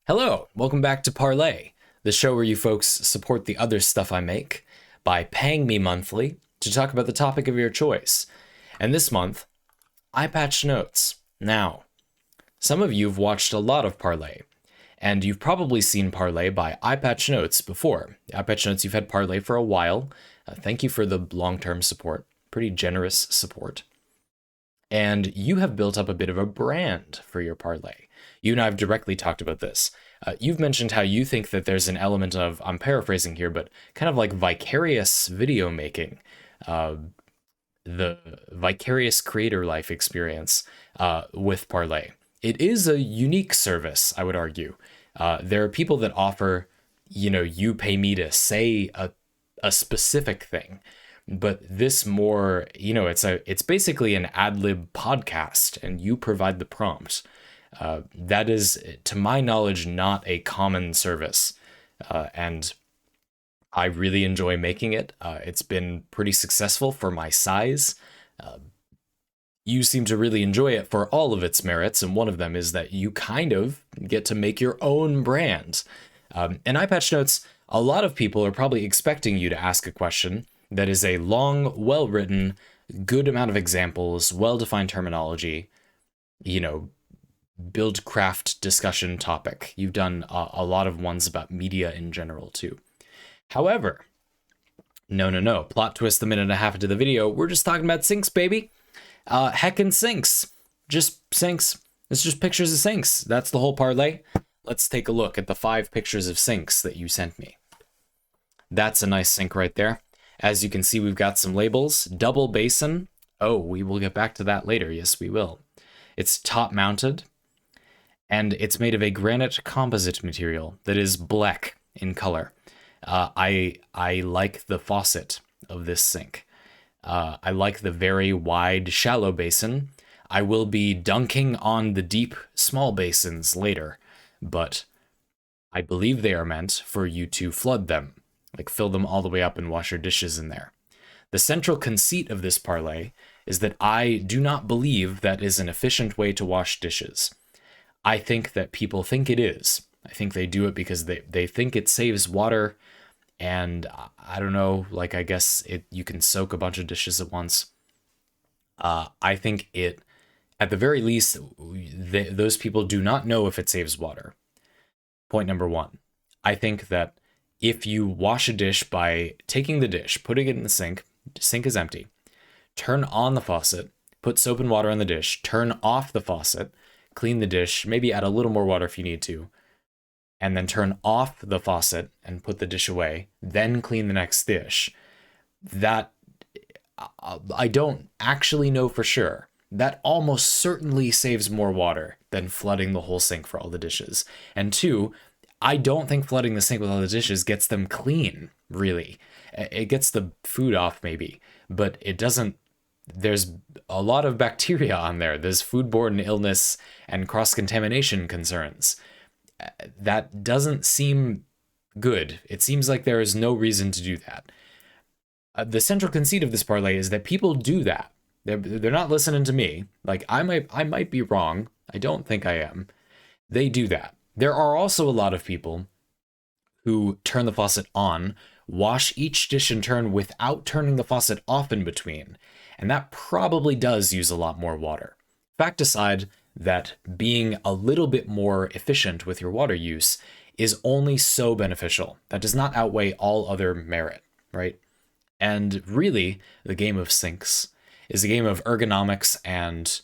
Hello, welcome back to Parley, the show where you folks support the other stuff I make by paying me monthly to talk about the topic of your choice. And this month, EyePatchNotes. Now, some of you have watched a lot of Parley, and you've probably seen Parley by EyePatchNotes before. EyePatchNotes, you've had Parley for a while. Thank you for the long-term support, pretty generous support. And you have built up a bit of a brand for your Parley. You and I have directly talked about this. You've mentioned how you think that there's an element of, I'm paraphrasing here, but kind of like vicarious video making, the vicarious creator life experience with Parley. It is a unique service, I would argue. There are people that offer, you pay me to say a specific thing. But this more, it's basically an ad-lib podcast, and you provide the prompt. That is, to my knowledge, not a common service, and I really enjoy making it. It's been pretty successful for my size. You seem to really enjoy it for all of its merits, and one of them is that you kind of get to make your own brand. And EyePatchNotes, a lot of people are probably expecting you to ask a question that is a long, well-written, good amount of examples, well-defined terminology, build craft discussion topic. You've done a lot of ones about media in general too. However, no. Plot twist the minute and a half into the video. We're just talking about sinks, baby. Heckin' sinks. Just sinks. It's just pictures of sinks. That's the whole Parley. Let's take a look at the 5 pictures of sinks that you sent me. That's a nice sink right there. As you can see, we've got some labels. Double basin. Oh, we will get back to that later. Yes, we will. It's top mounted. And it's made of a granite composite material that is black in color. I like the faucet of this sink. I like the very wide, shallow basin. I will be dunking on the deep, small basins later, but I believe they are meant for you to flood them, like fill them all the way up and wash your dishes in there. The central conceit of this Parley is that I do not believe that is an efficient way to wash dishes. I think that people think it is. I think they do it because they think it saves water, and I don't know, I guess you can soak a bunch of dishes at once. I think it, at the very least, those people do not know if it saves water. Point number 1. I think that if you wash a dish by taking the dish, putting it in the sink is empty, turn on the faucet, put soap and water on the dish, turn off the faucet, clean the dish, maybe add a little more water if you need to, and then turn off the faucet and put the dish away, then clean the next dish. That, I don't actually know for sure. That almost certainly saves more water than flooding the whole sink for all the dishes. And 2, I don't think flooding the sink with all the dishes gets them clean, really. It gets the food off maybe, but it doesn't. There's a lot of bacteria on there. There's foodborne illness and cross-contamination concerns. That doesn't seem good. It seems like there is no reason to do that. The central conceit of this Parley is that people do that. They're not listening to me. I might be wrong. I don't think I am. They do that. There are also a lot of people who turn the faucet on, wash each dish in turn without turning the faucet off in between, and that probably does use a lot more water. Fact aside, that being a little bit more efficient with your water use is only so beneficial. That does not outweigh all other merit, right? And really, the game of sinks is a game of ergonomics and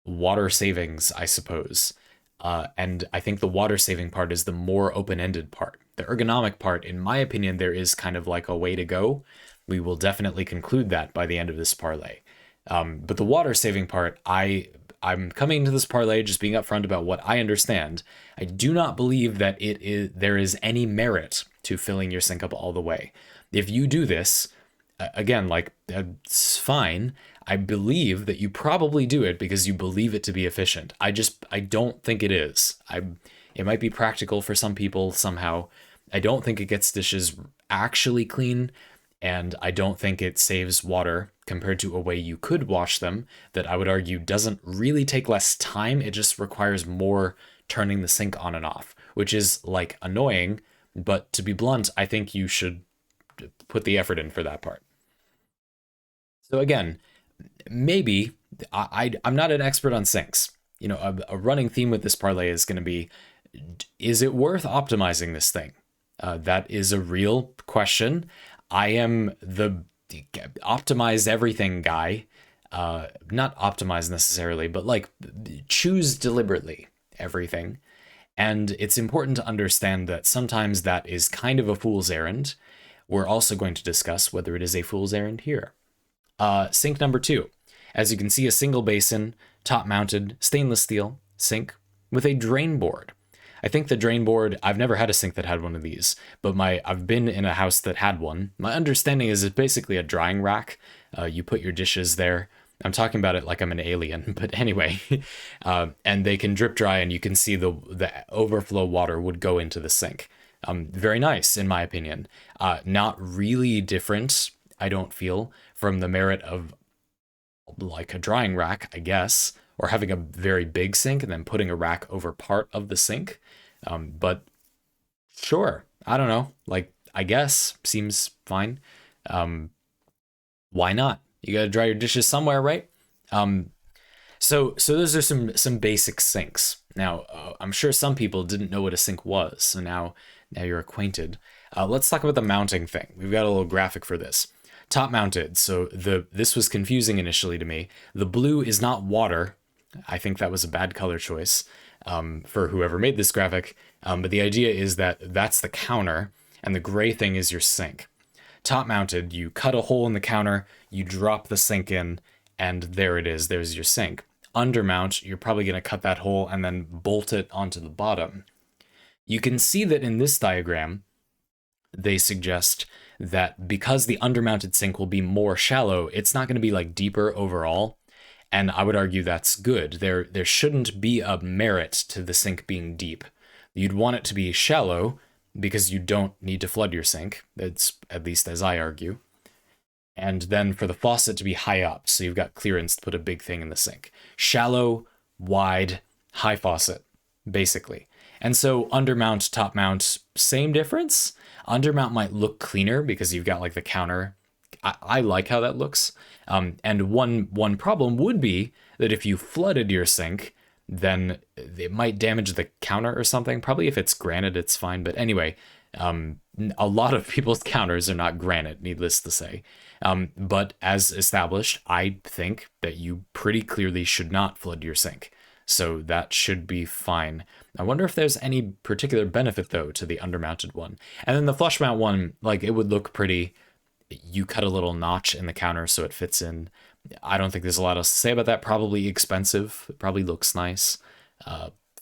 water savings, I suppose. And I think the water saving part is the more open-ended part. The ergonomic part, in my opinion, there is kind of like a way to go. We will definitely conclude that by the end of this Parley. But the water saving part, I'm coming into this Parley just being upfront about what I understand. I do not believe that there is any merit to filling your sink up all the way. If you do this, again, it's fine. I believe that you probably do it because you believe it to be efficient. I don't think it is. It might be practical for some people somehow. I don't think it gets dishes actually clean, and I don't think it saves water compared to a way you could wash them that I would argue doesn't really take less time. It just requires more turning the sink on and off, which is like annoying, but to be blunt, I think you should put the effort in for that part. So again, maybe I'm not an expert on sinks. You know, a running theme with this parlay is going to be, is it worth optimizing this thing? That is a real question. I am the optimize everything guy. Not optimize necessarily, but like choose deliberately everything. And it's important to understand that sometimes that is kind of a fool's errand. We're also going to discuss whether it is a fool's errand here. Sink number 2. As you can see, a single basin, top-mounted, stainless steel sink with a drain board. I think the drain board, I've never had a sink that had one of these, but I've been in a house that had one. My understanding is it's basically a drying rack. You put your dishes there. I'm talking about it like I'm an alien, but anyway. And they can drip dry, and you can see the overflow water would go into the sink. Very nice, in my opinion. Not really different, I don't feel, from the merit of like a drying rack, I guess, or having a very big sink and then putting a rack over part of the sink. But sure, I don't know. Like, I guess seems fine. Why not? You got to dry your dishes somewhere, right? So those are some basic sinks. Now, I'm sure some people didn't know what a sink was, so now you're acquainted. Let's talk about the mounting thing. We've got a little graphic for this. Top mounted. So this was confusing initially to me. The blue is not water. I think that was a bad color choice for whoever made this graphic. But the idea is that that's the counter, and the gray thing is your sink. Top mounted, you cut a hole in the counter, you drop the sink in, and there it is. There's your sink. Undermount, you're probably going to cut that hole and then bolt it onto the bottom. You can see that in this diagram, they suggest that because the undermounted sink will be more shallow, it's not going to be like deeper overall. And I would argue that's good. There shouldn't be a merit to the sink being deep. You'd want it to be shallow because you don't need to flood your sink. That's at least as I argue. And then for the faucet to be high up, so you've got clearance to put a big thing in the sink. Shallow, wide, high faucet, basically. And so undermount, top mount, same difference. Undermount might look cleaner because you've got like the counter. I like how that looks. And one problem would be that if you flooded your sink, then it might damage the counter or something. Probably if it's granite, it's fine. But anyway, a lot of people's counters are not granite, needless to say. But as established, I think that you pretty clearly should not flood your sink. So that should be fine. I wonder if there's any particular benefit, though, to the undermounted one. And then the flush mount one, like, it would look pretty. You cut a little notch in the counter so it fits in. I don't think there's a lot else to say about that. Probably expensive. It probably looks nice.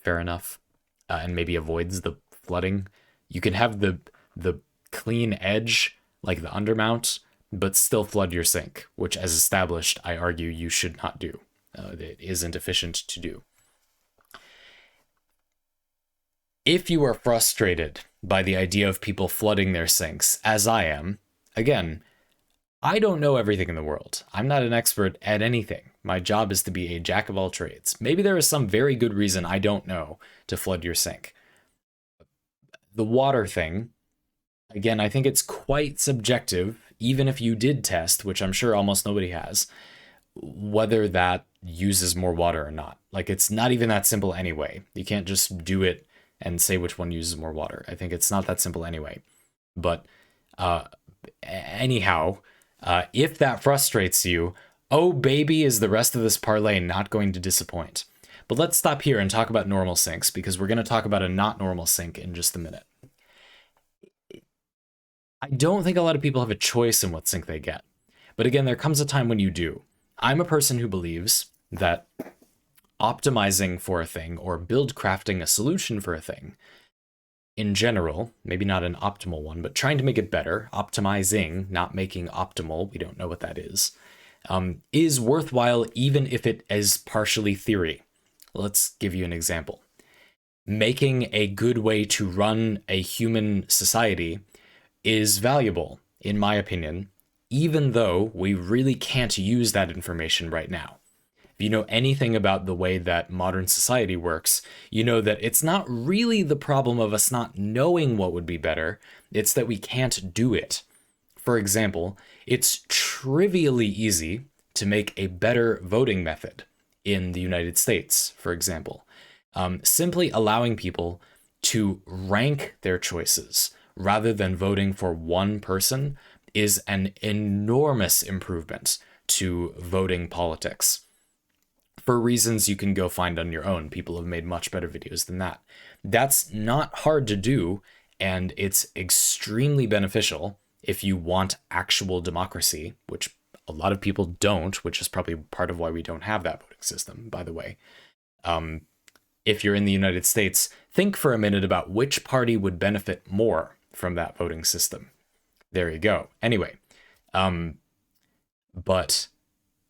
Fair enough. And maybe avoids the flooding. You can have the clean edge, like the undermount, but still flood your sink, which, as established, I argue you should not do. It isn't efficient to do. If you are frustrated by the idea of people flooding their sinks, as I am, again, I don't know everything in the world. I'm not an expert at anything. My job is to be a jack of all trades. Maybe there is some very good reason I don't know to flood your sink. The water thing, again, I think it's quite subjective, even if you did test, which I'm sure almost nobody has, whether that uses more water or not. Like, it's not even that simple anyway. You can't just do it and say which one uses more water. I think it's not that simple anyway. But anyhow, if that frustrates you, oh baby, is the rest of this parlay not going to disappoint. But let's stop here and talk about normal sinks, because we're going to talk about a not normal sink in just a minute. I don't think a lot of people have a choice in what sink they get. But again, there comes a time when you do. I'm a person who believes that optimizing for a thing or build crafting a solution for a thing in general, maybe not an optimal one, but trying to make it better, optimizing, not making optimal, we don't know what that is worthwhile even if it is partially theory. Let's give you an example. Making a good way to run a human society is valuable, in my opinion, even though we really can't use that information right now. if you know anything about the way that modern society works, you know that it's not really the problem of us not knowing what would be better, it's that we can't do it. For example, it's trivially easy to make a better voting method in the United States, for example. Simply allowing people to rank their choices rather than voting for one person is an enormous improvement to voting politics. For reasons you can go find on your own, people have made much better videos than that. That's not hard to do, and it's extremely beneficial if you want actual democracy, which a lot of people don't, which is probably part of why we don't have that voting system, by the way. If you're in the United States, think for a minute about which party would benefit more from that voting system. There you go. Anyway, but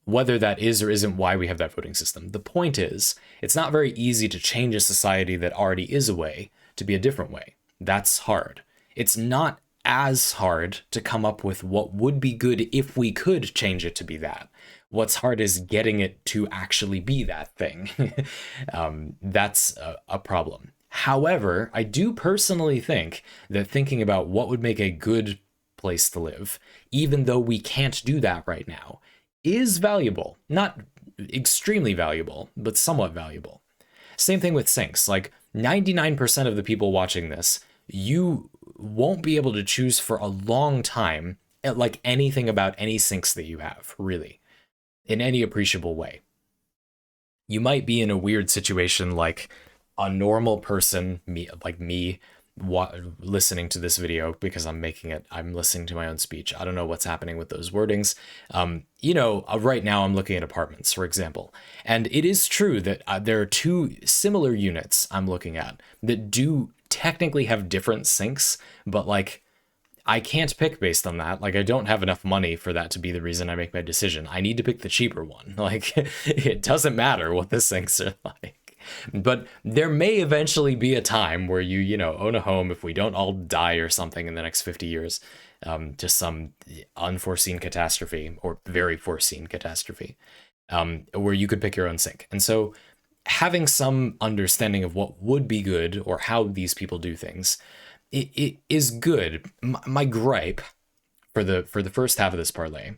whether that is or isn't why we have that voting system, the point is, it's not very easy to change a society that already is a way to be a different way. That's hard. It's not as hard to come up with what would be good if we could change it to be that. What's hard is getting it to actually be that thing. That's a problem. However, I do personally think that thinking about what would make a good place to live, even though we can't do that right now, is valuable. Not extremely valuable, but somewhat valuable. Same thing with sinks. Like 99% of the people watching this, you won't be able to choose for a long time at like anything about any sinks that you have, really, in any appreciable way. You might be in a weird situation like a normal person, like me, listening to this video because I'm listening to my own speech. I don't know what's happening with those wordings. Right now I'm looking at apartments, for example. And it is true that there are two similar units I'm looking at that do technically have different sinks, but like I can't pick based on that. Like I don't have enough money for that to be the reason I make my decision. I need to pick the cheaper one. Like it doesn't matter what the sinks are like. But there may eventually be a time where you own a home if we don't all die or something in the next 50 years, to some unforeseen catastrophe or very foreseen catastrophe, where you could pick your own sink. And so having some understanding of what would be good or how these people do things, it is good. My gripe for the first half of this parlay,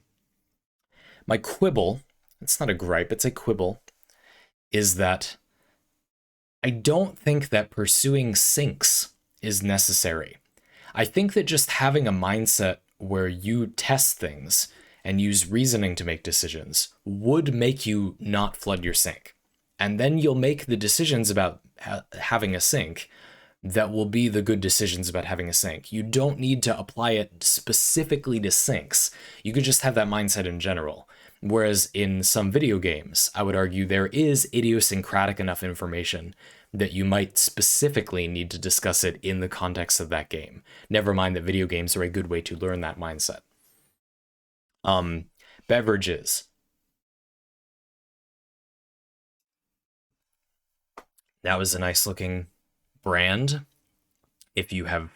my quibble, it's not a gripe, it's a quibble, is that I don't think that pursuing sinks is necessary. I think that just having a mindset where you test things and use reasoning to make decisions would make you not flood your sink. And then you'll make the decisions about having a sink that will be the good decisions about having a sink. You don't need to apply it specifically to sinks. You could just have that mindset in general. Whereas in some video games, I would argue there is idiosyncratic enough information that you might specifically need to discuss it in the context of that game. Never mind that video games are a good way to learn that mindset. Beverages. That was a nice looking brand. If you have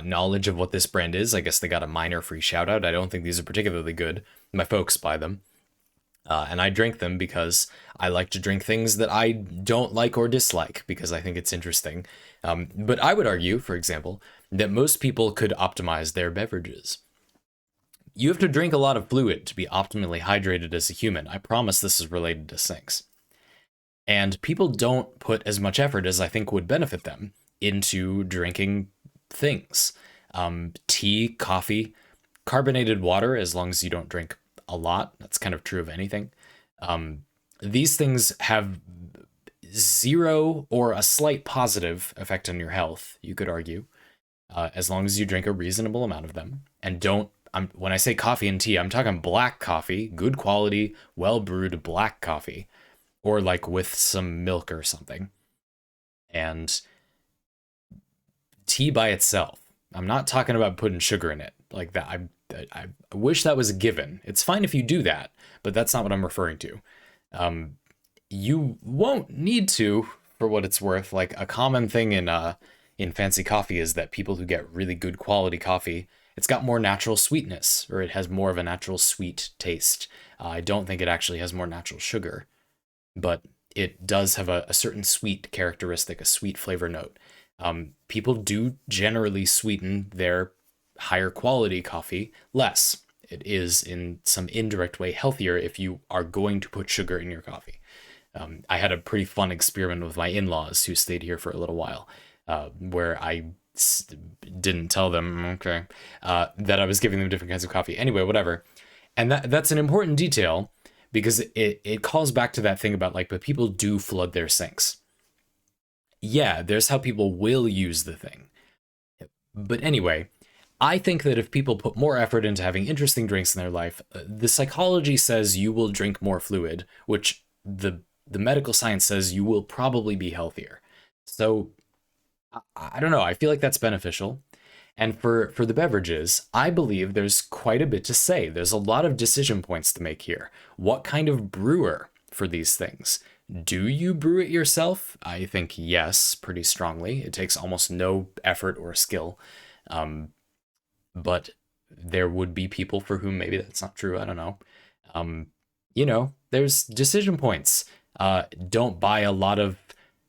knowledge of what this brand is, I guess they got a minor free shout out. I don't think these are particularly good. My folks buy them. And I drink them because I like to drink things that I don't like or dislike because I think it's interesting. But I would argue, for example, that most people could optimize their beverages. You have to drink a lot of fluid to be optimally hydrated as a human. I promise this is related to sinks. And people don't put as much effort as I think would benefit them into drinking things. Tea, coffee, carbonated water, as long as you don't drink a lot. That's kind of true of anything. These things have zero or a slight positive effect on your health, you could argue, as long as you drink a reasonable amount of them. And when I say coffee and tea, I'm talking black coffee, good quality, well-brewed black coffee, or like with some milk or something. And tea by itself. I'm not talking about putting sugar in it like that. I wish that was a given. It's fine if you do that, but that's not what I'm referring to. You won't need to, for what it's worth. Like a common thing in fancy coffee is that people who get really good quality coffee, it's got more natural sweetness, or it has more of a natural sweet taste. I don't think it actually has more natural sugar. but it does have a certain sweet characteristic, a sweet flavor note. People do generally sweeten their higher quality coffee less. It is in some indirect way healthier if you are going to put sugar in your coffee. I had a pretty fun experiment with my in-laws who stayed here for a little while, where I didn't tell them, okay, that I was giving them different kinds of coffee. Anyway, whatever. And that's an important detail because it calls back to that thing about like, but people do flood their sinks. Yeah, there's how people will use the thing. But anyway, I think that if people put more effort into having interesting drinks in their life, the psychology says you will drink more fluid, which the medical science says you will probably be healthier. So I don't know. I feel like that's beneficial. And for the beverages, I believe there's quite a bit to say. There's a lot of decision points to make here. What kind of brewer for these things? Do you brew it yourself? I think yes, pretty strongly. It takes almost no effort or skill. Um, but there would be people for whom maybe that's not true. I don't know. Um, there's decision points. Don't buy a lot of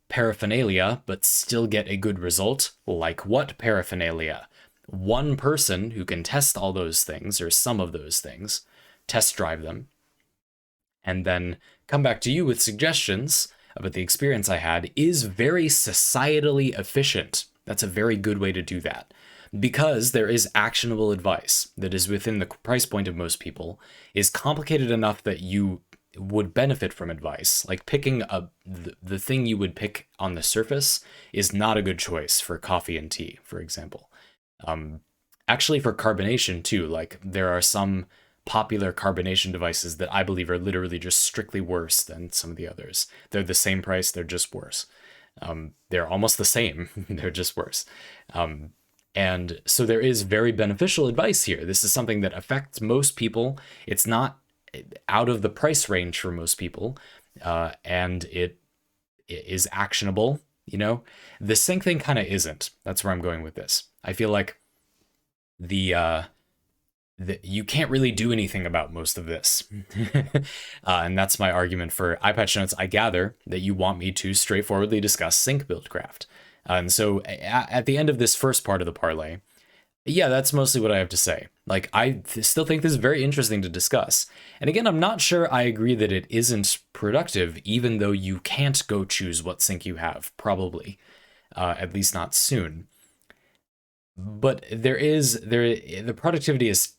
paraphernalia, but still get a good result. Like what paraphernalia? One person who can test all those things, or some of those things, test drive them, and then come back to you with suggestions about the experience I had is very societally efficient. That's a very good way to do that. Because there is actionable advice that is within the price point of most people, is complicated enough that you would benefit from advice. Like picking the thing you would pick on the surface is not a good choice for coffee and tea, for example. Um, Actually, for carbonation too, like there are some popular carbonation devices that I believe are literally just strictly worse than some of the others. They're the same price, they're just worse. They're almost the same, they're just worse. And so there is very beneficial advice here. This is something that affects most people. It's not out of the price range for most people, and it is actionable. The sync thing kind of isn't. That's where I'm going with this. I feel like the you can't really do anything about most of this. And that's my argument for EyePatchNotes. I gather that you want me to straightforwardly discuss sync buildcraft. And so at the end of this first part of the parlay, yeah, that's mostly what I have to say. Like, I still think this is very interesting to discuss. And again, I'm not sure I agree that it isn't productive, even though you can't go choose what sync you have, probably. At least not soon. But the productivity is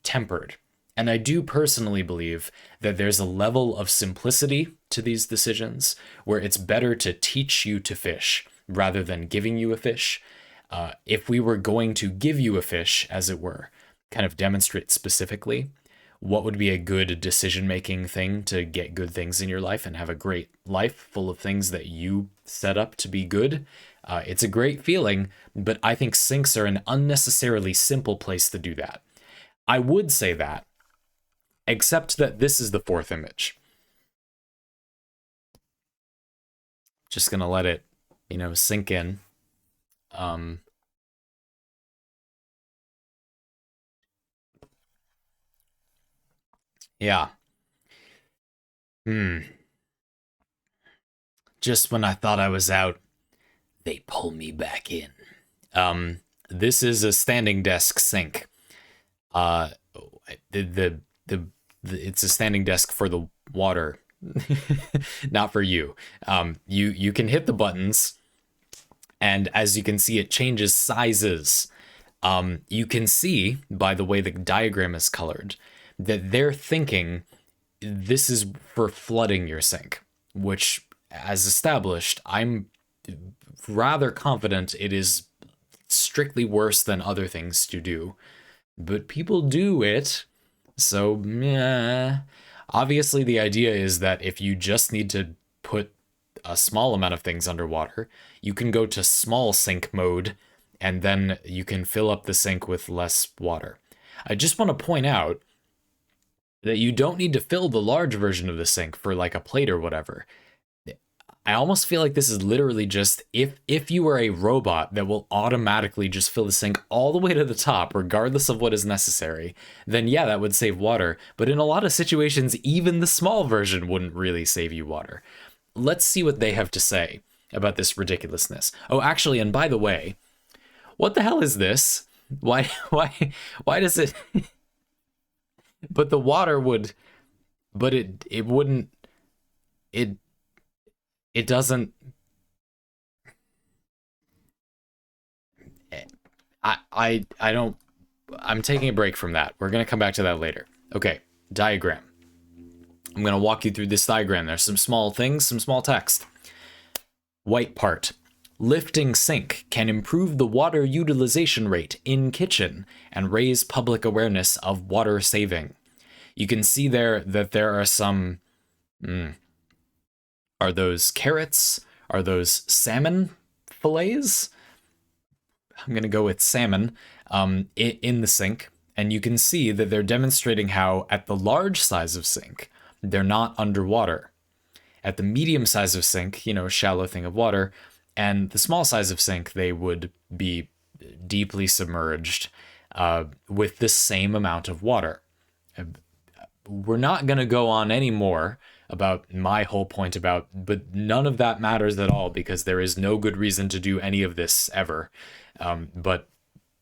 tempered. And I do personally believe that there's a level of simplicity to these decisions where it's better to teach you to fish rather than giving you a fish. If we were going to give you a fish, as it were, kind of demonstrate specifically what would be a good decision-making thing to get good things in your life and have a great life full of things that you set up to be good, it's a great feeling, but I think syncs are an unnecessarily simple place to do that. I would say that, except that this is the fourth image. Just gonna let it, sink in. Yeah. Just when I thought I was out, they pull me back in. This is a standing desk sink. It's a standing desk for the water, not for you. You can hit the buttons, and as you can see, it changes sizes. You can see by the way the diagram is colored that they're thinking this is for flooding your sink, which, as established, I'm rather confident it is strictly worse than other things to do. But people do it, so obviously the idea is that if you just need to put a small amount of things underwater, you can go to small sink mode, and then you can fill up the sink with less water. I just want to point out that you don't need to fill the large version of the sink for like a plate or whatever. I almost feel like this is literally just if you were a robot that will automatically just fill the sink all the way to the top, regardless of what is necessary, then yeah, that would save water. But in a lot of situations, even the small version wouldn't really save you water. Let's see what they have to say about this ridiculousness. Oh, actually, and by the way, what the hell is this? Why does it? But the water would, but it wouldn't. It it doesn't. I don't. I'm taking a break from that. We're gonna come back to that later. Okay, diagram. I'm gonna walk you through this diagram. There's some small things, some small text. White part. Lifting sink can improve the water utilization rate in kitchen and raise public awareness of water saving. You can see there that there are some. Are those carrots? Are those salmon fillets? I'm going to go with salmon in the sink. And you can see that they're demonstrating how at the large size of sink, they're not underwater. At the medium size of sink, shallow thing of water, and the small size of sink, they would be deeply submerged with the same amount of water. We're not going to go on any more about my whole point about, but none of that matters at all because there is no good reason to do any of this ever. But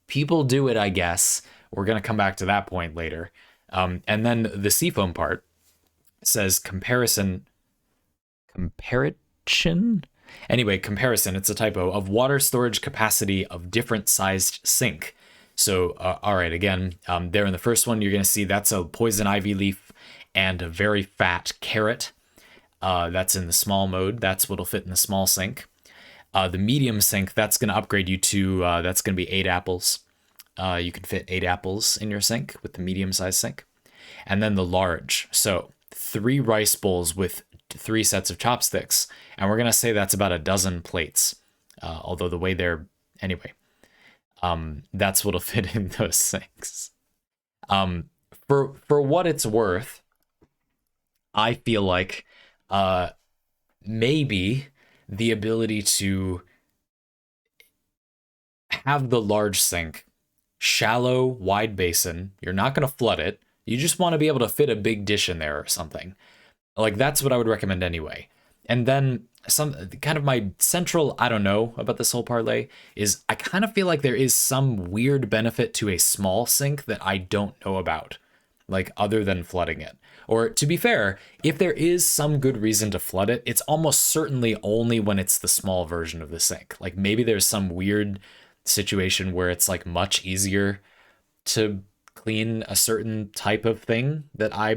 people do it, I guess. We're going to come back to that point later. And then the seafoam part says comparison. Anyway, comparison, it's a typo, of water storage capacity of different sized sink. So, all right, again, there in the first one, you're going to see that's a poison ivy leaf and a very fat carrot. That's in the small mode. That's what'll fit in the small sink. The medium sink, that's going to upgrade you to, that's going to be 8 apples. You can fit 8 apples in your sink with the medium size sink. And then the large. So 3 rice bowls with 3 sets of chopsticks. And we're going to say that's about a dozen plates. Although the way they're, anyway, that's what'll fit in those sinks. For what it's worth, I feel like maybe the ability to have the large sink, shallow, wide basin, you're not going to flood it. You just want to be able to fit a big dish in there or something. Like, that's what I would recommend anyway. And then some kind of my central, I don't know about this whole parlay, is I kind of feel like there is some weird benefit to a small sink that I don't know about, like other than flooding it. Or to be fair, if there is some good reason to flood it, it's almost certainly only when it's the small version of the sink. Like maybe there's some weird situation where it's like much easier to clean a certain type of thing that I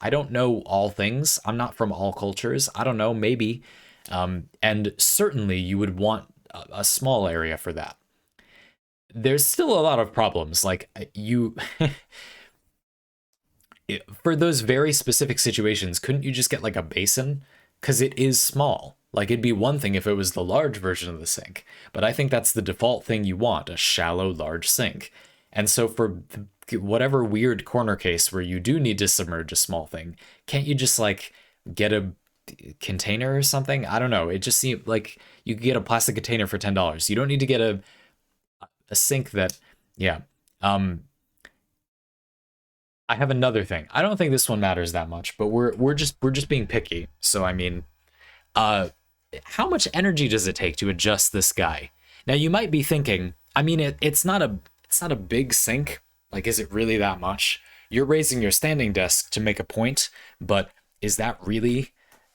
don't know all things. I'm not from all cultures. I don't know, maybe. And certainly you would want a small area for that. There's still a lot of problems. Like for those very specific situations, couldn't you just get like a basin? Because it is small. Like it'd be one thing if it was the large version of the sink. But I think that's the default thing you want, a shallow, large sink. And so for whatever weird corner case where you do need to submerge a small thing, can't you just like get a container or something? I don't know. It just seemed like you could get a plastic container for $10. You don't need to get a sink that, yeah. I have another thing. I don't think this one matters that much, but we're just being picky. So I mean, how much energy does it take to adjust this guy? Now you might be thinking, I mean, it's not a big sink. Like, is it really that much? You're raising your standing desk to make a point, but is that really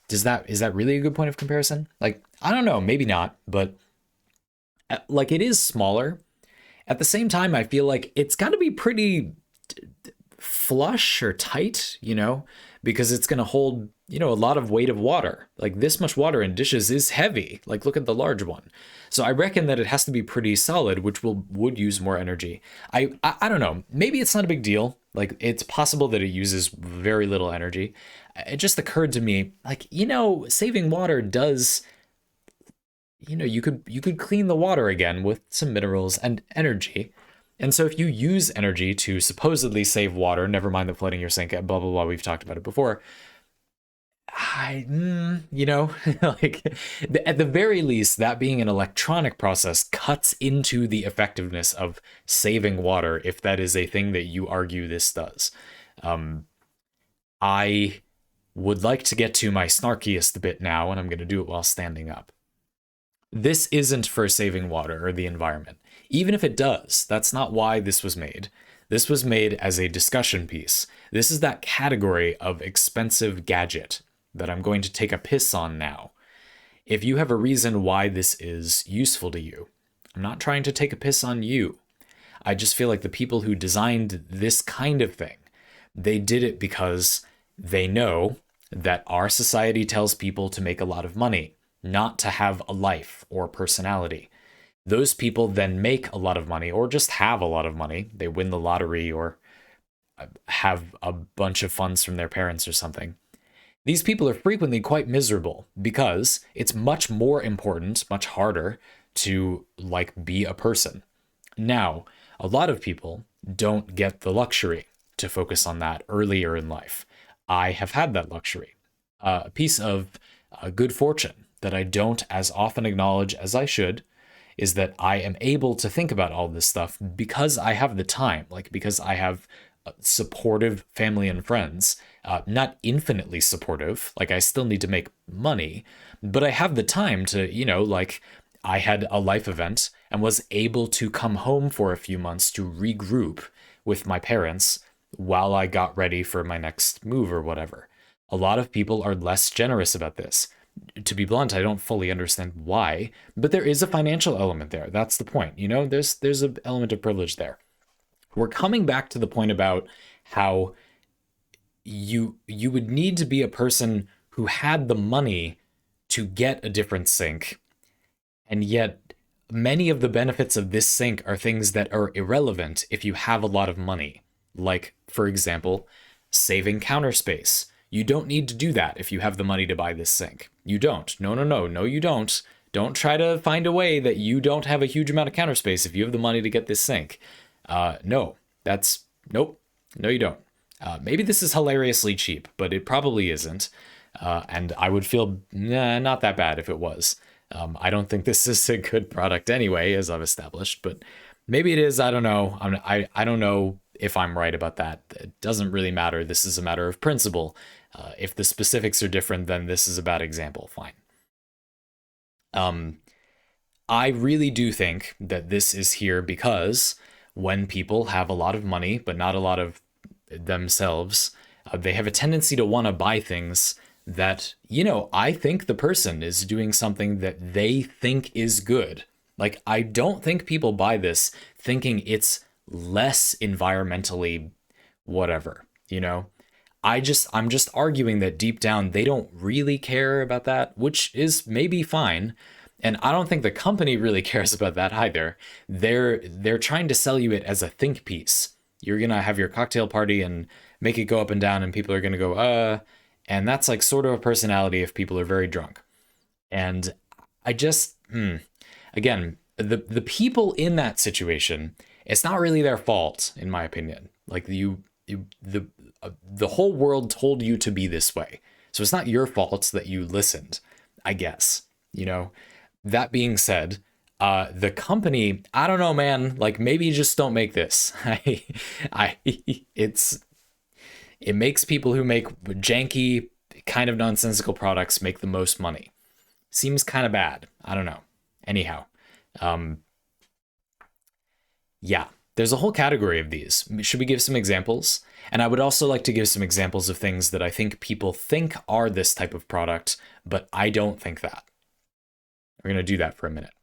a good point of comparison? Like, I don't know, maybe not, but like it is smaller. At the same time, I feel like it's got to be pretty flush or tight, because it's going to hold, a lot of weight of water. Like this much water in dishes is heavy. Like look at the large one. So I reckon that it has to be pretty solid, which would use more energy. I don't know. Maybe it's not a big deal. Like it's possible that it uses very little energy. It just occurred to me, like, saving water does, you could clean the water again with some minerals and energy. And so if you use energy to supposedly save water, never mind the flooding your sink, blah, blah, blah, we've talked about it before. like at the very least, that being an electronic process cuts into the effectiveness of saving water, if that is a thing that you argue this does. I would like to get to my snarkiest bit now, and I'm going to do it while standing up. This isn't for saving water or the environment. Even if it does, that's not why this was made. This was made as a discussion piece. This is that category of expensive gadget that I'm going to take a piss on now. If you have a reason why this is useful to you, I'm not trying to take a piss on you. I just feel like the people who designed this kind of thing, they did it because they know that our society tells people to make a lot of money, not to have a life or personality. Those people then make a lot of money or just have a lot of money. They win the lottery or have a bunch of funds from their parents or something. These people are frequently quite miserable because it's much more important, much harder to be a person. Now, a lot of people don't get the luxury to focus on that earlier in life. I have had that luxury. A piece of good fortune that I don't as often acknowledge as I should is that I am able to think about all this stuff because I have the time, because I have supportive family and friends, not infinitely supportive, I still need to make money, but I have the time to, I had a life event and was able to come home for a few months to regroup with my parents while I got ready for my next move or whatever. A lot of people are less generous about this. To be blunt, I don't fully understand why, but there is a financial element there. That's the point. There's an element of privilege there. We're coming back to the point about how you would need to be a person who had the money to get a different sink, and yet many of the benefits of this sink are things that are irrelevant if you have a lot of money. Like, for example, saving counter space. You don't need to do that if you have the money to buy this sink. You don't. No, you don't. Don't try to find a way that you don't have a huge amount of counter space if you have the money to get this sink. Nope. No, you don't. Maybe this is hilariously cheap, but it probably isn't. And I would feel not that bad if it was. I don't think this is a good product anyway, as I've established, but maybe it is. I don't know. I don't know if I'm right about that. It doesn't really matter. This is a matter of principle. If the specifics are different, then this is a bad example. Fine. I really do think that this is here because when people have a lot of money, but not a lot of themselves, they have a tendency to want to buy things that, I think the person is doing something that they think is good. I don't think people buy this thinking it's less environmentally whatever, I'm just arguing that deep down they don't really care about that, which is maybe fine. And I don't think the company really cares about that either. They're trying to sell you it as a think piece. You're gonna have your cocktail party and make it go up and down, and people are gonna go, and that's sort of a personality if people are very drunk. And I just, again, the people in that situation, it's not really their fault, in my opinion. The whole world told you to be this way. So it's not your fault that you listened, I guess. That being said, the company, I don't know, man, maybe just don't make this. It makes people who make janky, kind of nonsensical products make the most money. Seems kind of bad. I don't know. Anyhow, yeah, there's a whole category of these. Should we give some examples? And I would also like to give some examples of things that I think people think are this type of product, but I don't think that. We're going to do that for a minute.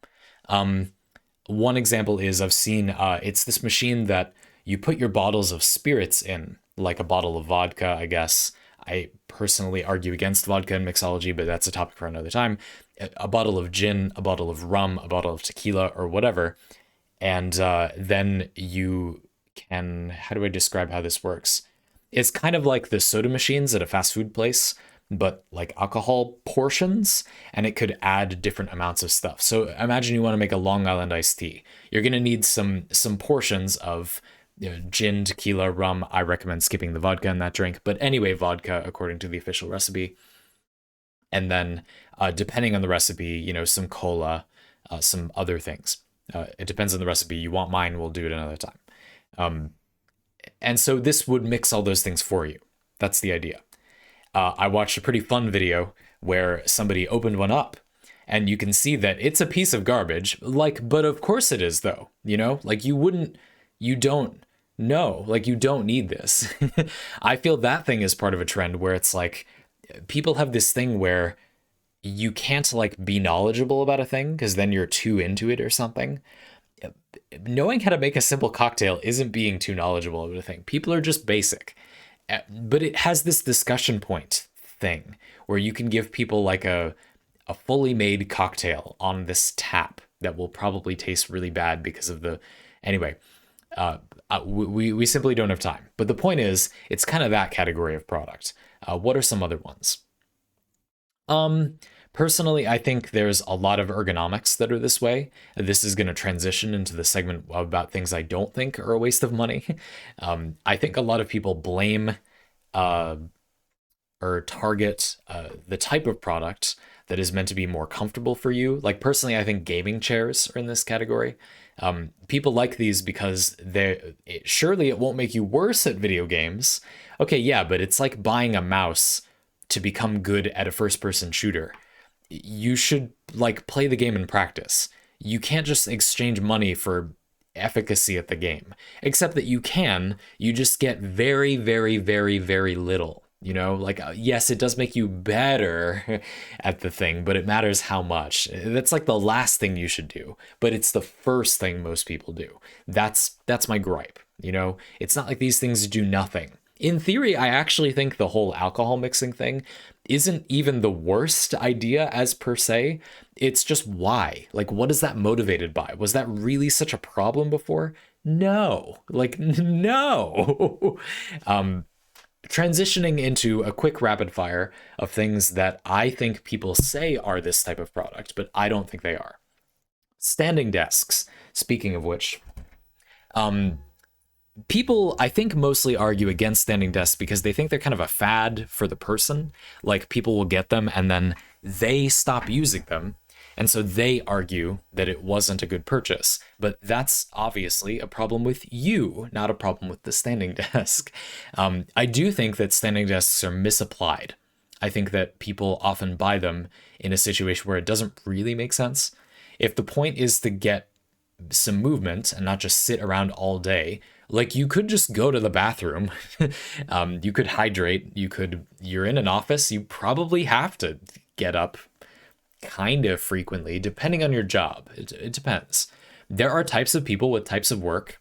One example is I've seen, it's this machine that you put your bottles of spirits in, like a bottle of vodka, I guess. I personally argue against vodka and mixology, but that's a topic for another time. A bottle of gin, a bottle of rum, a bottle of tequila, or whatever. And then you can, how do I describe how this works? It's kind of like the soda machines at a fast food place, but alcohol portions, and it could add different amounts of stuff. So imagine you want to make a Long Island iced tea. You're going to need some portions of gin, tequila, rum. I recommend skipping the vodka in that drink. But anyway, vodka, according to the official recipe. And then depending on the recipe, you know, some cola, some other things. It depends on the recipe. You want mine, we'll do it another time. And so this would mix all those things for you. That's the idea. I watched a pretty fun video where somebody opened one up, and you can see that it's a piece of garbage. Like, but of course it is, though. You know, like you don't know, like you don't need this. I feel that thing is part of a trend where it's like people have this thing where you can't like be knowledgeable about a thing because then you're too into it or something. Knowing how to make a simple cocktail isn't being too knowledgeable about a thing. People are just basic. But it has this discussion point thing where you can give people like a fully made cocktail on this tap that will probably taste really bad because of the... Anyway, we simply don't have time. But the point is, it's kind of that category of product. What are some other ones? Personally, I think there's a lot of ergonomics that are this way. This is going to transition into the segment about things I don't think are a waste of money. I think a lot of people blame or target the type of product that is meant to be more comfortable for you. Like personally, I think gaming chairs are in this category. People like these because surely it won't make you worse at video games. Okay, yeah, but it's like buying a mouse to become good at a first-person shooter. You should like play the game in practice. You can't just exchange money for efficacy at the game, except that you just get very, very, very, very little, you know, like, yes, it does make you better at the thing, but it matters how much. That's like the last thing you should do, but it's the first thing most people do. That's my gripe. You know, it's not like these things do nothing. In theory, I actually think the whole alcohol mixing thing isn't even the worst idea as per se. It's just why? Like, what is that motivated by? Was that really such a problem before? No. Like, no. Transitioning into a quick rapid fire of things that I think people say are this type of product, but I don't think they are. Standing desks. Speaking of which, people, I think, mostly argue against standing desks because they think they're kind of a fad for the person. Like, people will get them and then they stop using them. And so they argue that it wasn't a good purchase. But that's obviously a problem with you, not a problem with the standing desk. I do think that standing desks are misapplied. I think that people often buy them in a situation where it doesn't really make sense. If the point is to get some movement and not just sit around all day, like you could just go to the bathroom, you could hydrate, you're in an office, you probably have to get up kind of frequently, depending on your job. It depends. There are types of people with types of work,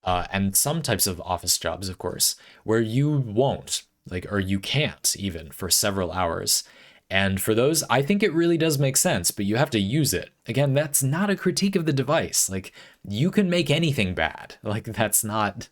and some types of office jobs, of course, where you won't, like, or you can't even for several hours. And for those, I think it really does make sense, but you have to use it. Again, that's not a critique of the device. Like, you can make anything bad. Like, that's not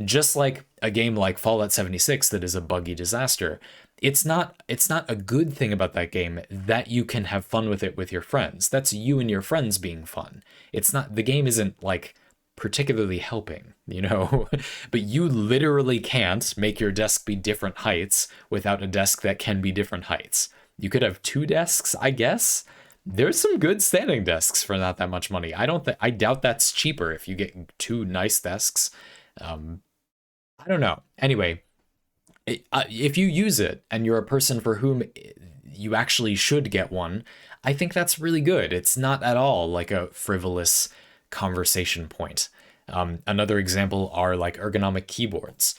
just like a game like Fallout 76 that is a buggy disaster. It's not a good thing about that game that you can have fun with it with your friends. That's you and your friends being fun. It's not, the game isn't like particularly helping, you know, but you literally can't make your desk be different heights without a desk that can be different heights. You could have two desks, I guess. There's some good standing desks for not that much money. I doubt that's cheaper if you get two nice desks. I don't know. Anyway, if you use it and you're a person for whom you actually should get one, I think that's really good. It's not at all like a frivolous conversation point. Another example are like ergonomic keyboards.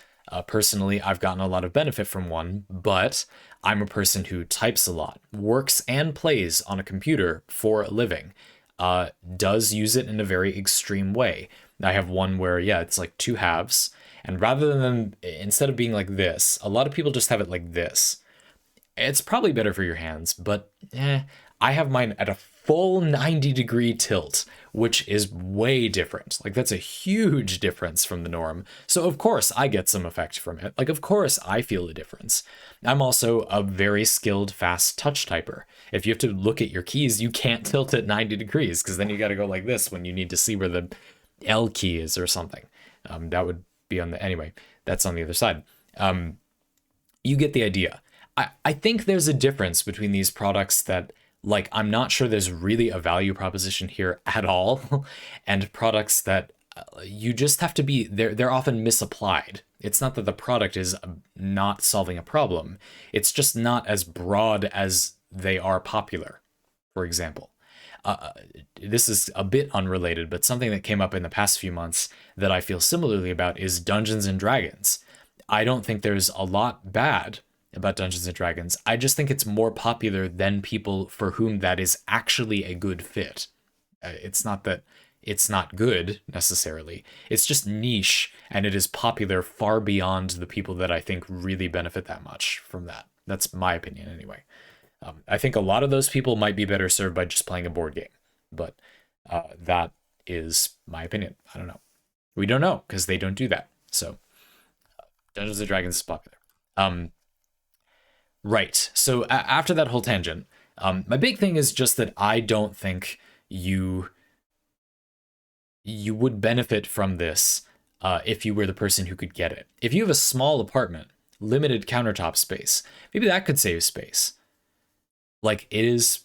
Personally, I've gotten a lot of benefit from one, but I'm a person who types a lot, works and plays on a computer for a living, does use it in a very extreme way. I have one where, yeah, it's like two halves. And rather than, instead of being like this, a lot of people just have it like this. It's probably better for your hands, but I have mine at a full 90-degree tilt, which is way different. Like, that's a huge difference from the norm. So of course I get some effect from it. Like, of course I feel a difference. I'm also a very skilled fast touch typer. If you have to look at your keys, you can't tilt it 90 degrees because then you got to go like this when you need to see where the L key is or something. That would be on the, anyway, that's on the other side. You get the idea. I think there's a difference between these products that, like, I'm not sure there's really a value proposition here at all, and products that you just have to be, they're often misapplied. It's not that the product is not solving a problem, it's just not as broad as they are popular, for example. This is a bit unrelated, but something that came up in the past few months that I feel similarly about is Dungeons and Dragons. I don't think there's a lot bad about Dungeons and Dragons. I just think it's more popular than people for whom that is actually a good fit. It's not that it's not good necessarily. It's just niche, and it is popular far beyond the people that I think really benefit that much from that. That's my opinion anyway. I think a lot of those people might be better served by just playing a board game, but that is my opinion. I don't know. We don't know because they don't do that. So Dungeons and Dragons is popular. Right. So after that whole tangent, my big thing is just that I don't think you would benefit from this if you were the person who could get it. If you have a small apartment, limited countertop space, maybe that could save space. Like, it is,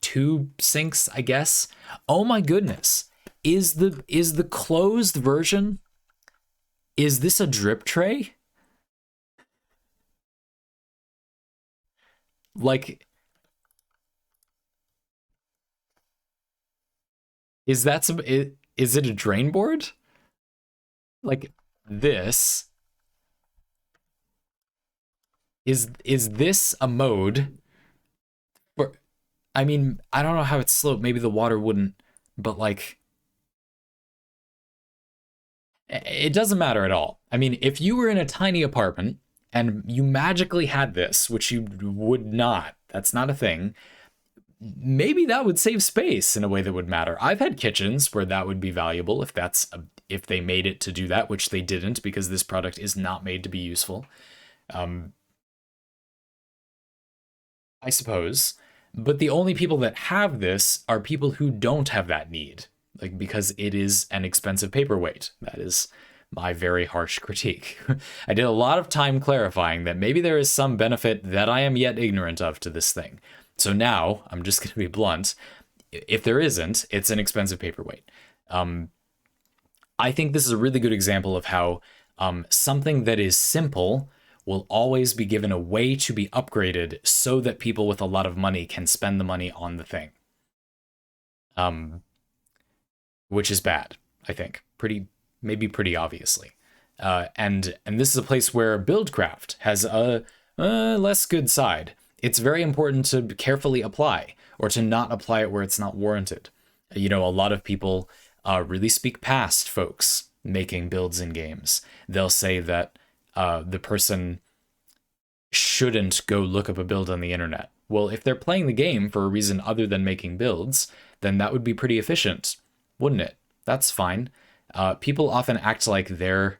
2 sinks, I guess. Oh my goodness. Is the closed version, is this a drip tray? Like, is that is it a drain board? Like, this is this a mode for, I mean, I don't know how it's sloped. Maybe the water wouldn't, but like, it doesn't matter at all. I mean, if you were in a tiny apartment and you magically had this, which you would not, that's not a thing, maybe that would save space in a way that would matter. I've had kitchens where that would be valuable if they made it to do that, which they didn't because this product is not made to be useful. I suppose. But the only people that have this are people who don't have that need, like, because it is an expensive paperweight. That is my very harsh critique. I did a lot of time clarifying that maybe there is some benefit that I am yet ignorant of to this thing. So now I'm just going to be blunt. If there isn't, it's an expensive paperweight. I think this is a really good example of how something that is simple will always be given a way to be upgraded so that people with a lot of money can spend the money on the thing. Which is bad, I think. Maybe pretty obviously. And this is a place where Buildcraft has a less good side. It's very important to carefully apply, or to not apply it where it's not warranted. A lot of people really speak past folks making builds in games. They'll say that the person shouldn't go look up a build on the internet. Well, if they're playing the game for a reason other than making builds, then that would be pretty efficient, wouldn't it? That's fine. People often act like their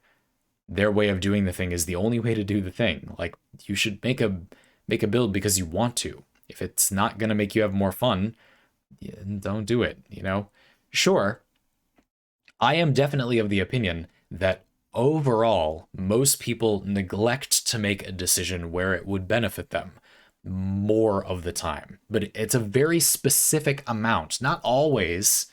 way of doing the thing is the only way to do the thing. Like, you should make a build because you want to. If it's not going to make you have more fun, don't do it, Sure, I am definitely of the opinion that overall, most people neglect to make a decision where it would benefit them more of the time. But it's a very specific amount, not always,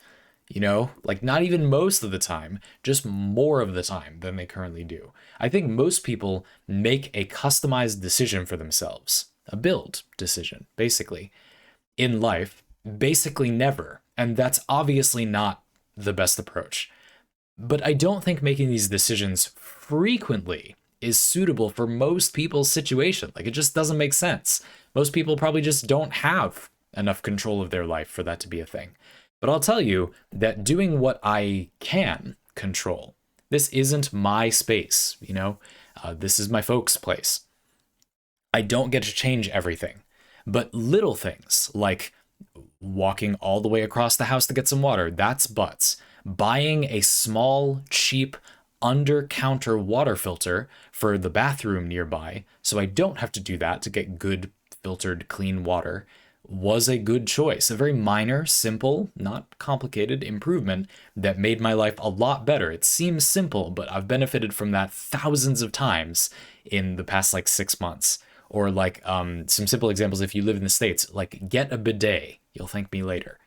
like not even most of the time, just more of the time than they currently do. I think most people make a customized decision for themselves, a build decision, basically, in life, basically never. And that's obviously not the best approach. But I don't think making these decisions frequently is suitable for most people's situation. Like, it just doesn't make sense. Most people probably just don't have enough control of their life for that to be a thing. But I'll tell you that doing what I can control, this isn't my space, this is my folks' place. I don't get to change everything, but little things like walking all the way across the house to get some water, that's butts. Buying a small, cheap, under-counter water filter for the bathroom nearby, so I don't have to do that to get good, filtered, clean water, was a good choice. A very minor, simple, not complicated improvement that made my life a lot better. It seems simple, but I've benefited from that thousands of times in the past 6 months. Or like some simple examples, if you live in the States, like get a bidet. You'll thank me later.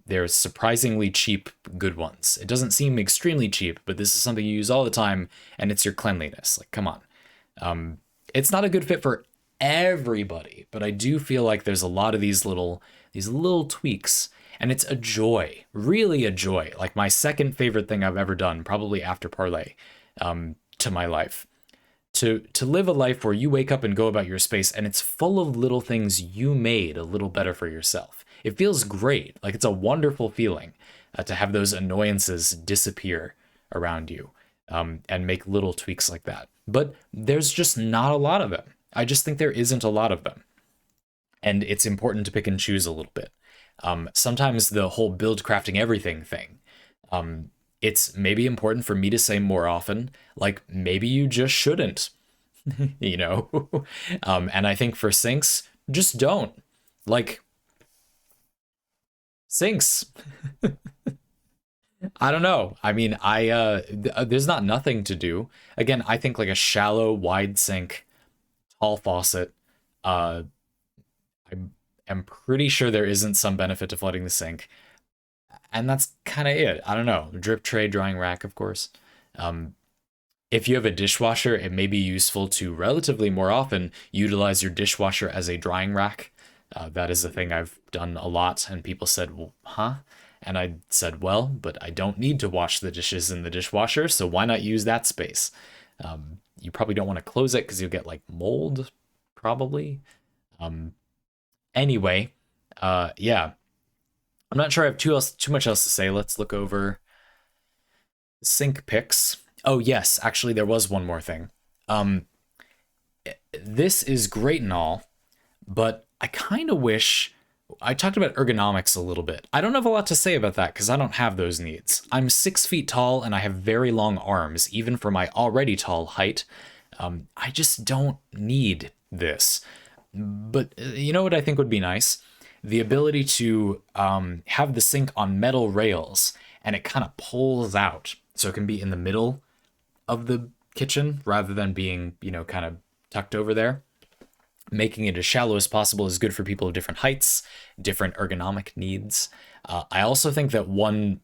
There's surprisingly cheap good ones. It doesn't seem extremely cheap, but this is something you use all the time, and it's your cleanliness. Like, come on. It's not a good fit for everybody, but I do feel like there's a lot of these little tweaks, and it's a joy, really a joy. Like my second favorite thing I've ever done, probably after Parley, to my life. To live a life where you wake up and go about your space and it's full of little things you made a little better for yourself. It feels great. Like it's a wonderful feeling to have those annoyances disappear around you, and make little tweaks like that. But there's just not a lot of them. I just think there isn't a lot of them. And it's important to pick and choose a little bit. Sometimes the whole build crafting everything thing, it's maybe important for me to say more often, like maybe you just shouldn't, you know? And I think for sinks, just don't. Like, sinks. I don't know. I mean, there's not nothing to do. Again, I think like a shallow, wide sink, tall faucet, uh, I am pretty sure there isn't some benefit to flooding the sink. And that's kind of it. I don't know. Drip tray, drying rack, of course. Um, if you have a dishwasher, it may be useful to relatively more often utilize your dishwasher as a drying rack. That is a thing I've done a lot, and people said, well, huh? And I said, well, but I don't need to wash the dishes in the dishwasher, so why not use that space? You probably don't want to close it because you'll get like mold, probably. Um, anyway, yeah, I'm not sure I have too much else to say. Let's look over sink picks. Oh yes, actually there was one more thing. Um, this is great and all, but I kind of wish I talked about ergonomics a little bit. I don't have a lot to say about that because I don't have those needs. I'm 6 feet tall and I have very long arms, even for my already tall height. I just don't need this. But you know what I think would be nice? The ability to have the sink on metal rails and it kind of pulls out. So it can be in the middle of the kitchen rather than being, kind of tucked over there. Making it as shallow as possible is good for people of different heights, different ergonomic needs. I also think that one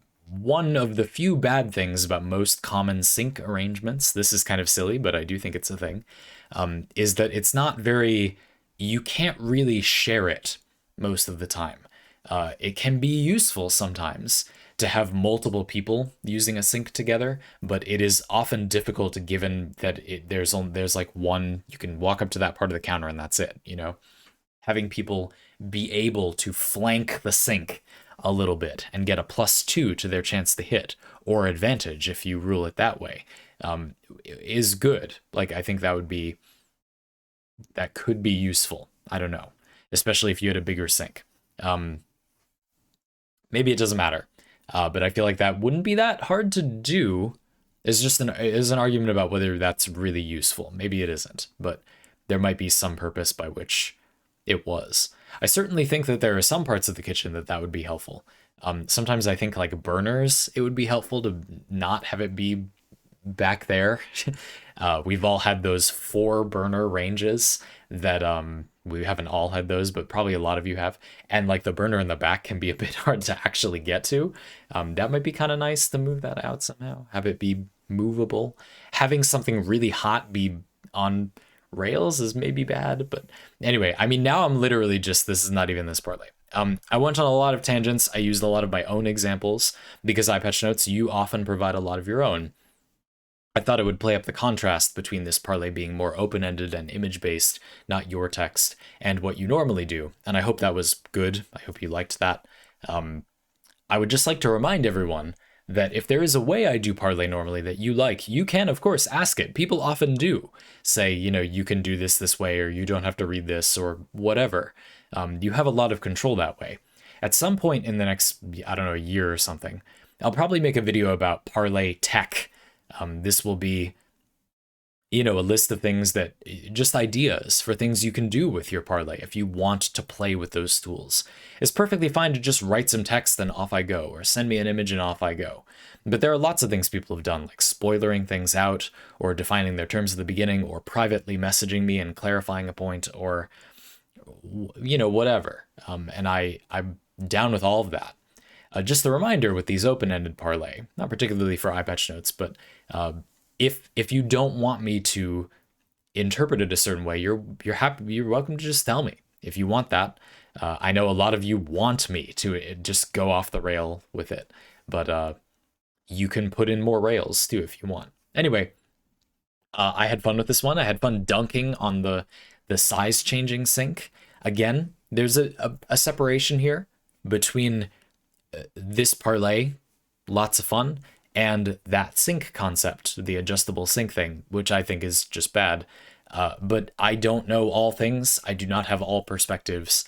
of the few bad things about most common sink arrangements, this is kind of silly, but I do think it's a thing, is that it's not very, you can't really share it most of the time. It can be useful sometimes to have multiple people using a sink together, but it is often difficult given that there's like one, you can walk up to that part of the counter and that's it, Having people be able to flank the sink a little bit and get a +2 to their chance to hit, or advantage if you rule it that way, is good. Like, I think that could be useful. I don't know, especially if you had a bigger sink. Maybe it doesn't matter. But I feel like that wouldn't be that hard to do. It's just an argument about whether that's really useful. Maybe it isn't, but there might be some purpose by which it was. I certainly think that there are some parts of the kitchen that would be helpful. Sometimes I think like burners, it would be helpful to not have it be back there. We've all had those 4 burner ranges that we haven't all had those, but probably a lot of you have. And like the burner in the back can be a bit hard to actually get to. That might be kind of nice to move that out somehow, have it be movable. Having something really hot be on rails is maybe bad, but anyway, I mean, now I'm literally this is not even this Parley. I went on a lot of tangents. I used a lot of my own examples because EyePatchNotes, you often provide a lot of your own. I thought it would play up the contrast between this Parley being more open-ended and image-based, not your text, and what you normally do. And I hope that was good. I hope you liked that. I would just like to remind everyone that if there is a way I do Parley normally that you like, you can, of course, ask it. People often do say, you can do this way, or you don't have to read this, or whatever. You have a lot of control that way. At some point in the next, I don't know, a year or something, I'll probably make a video about Parley tech. This will be you know, a list of things that just ideas for things you can do with your parlay if you want to play with those tools. It's perfectly fine to just write some text and off I go, or send me an image and off I go. But there are lots of things people have done, like spoilering things out, or defining their terms at the beginning, or privately messaging me and clarifying a point, or, you know, whatever. And I'm down with all of that. Just a reminder with these open-ended parlay, not particularly for EyePatchNotes, but if you don't want me to interpret it a certain way, you're welcome to just tell me if you want that. I know a lot of you want me to just go off the rail with it, but you can put in more rails too if you want. Anyway, I had fun with this one. I had fun dunking on the size changing sync. Again, there's a separation here between this parlay, lots of fun, and that sync concept, the adjustable sync thing, which I think is just bad. But I don't know all things. I do not have all perspectives.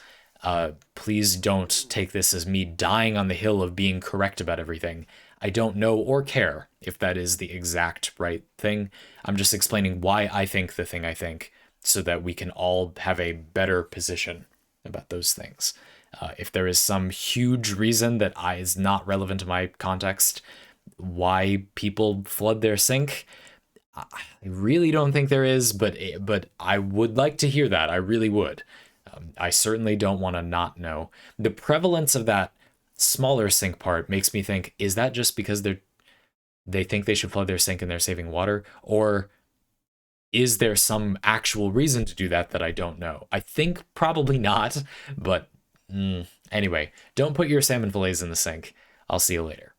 Please don't take this as me dying on the hill of being correct about everything. I don't know or care if that is the exact right thing. I'm just explaining why I think the thing I think so that we can all have a better position about those things. If there is some huge reason that is not relevant to my context, why people flood their sync, I really don't think there is, but I would like to hear that. I really would. I certainly don't want to not know. The prevalence of that smaller sync part makes me think, is that just because they think they should flood their sink and they're saving water? Or is there some actual reason to do that that I don't know? I think probably not, but anyway, don't put your salmon fillets in the sink. I'll see you later.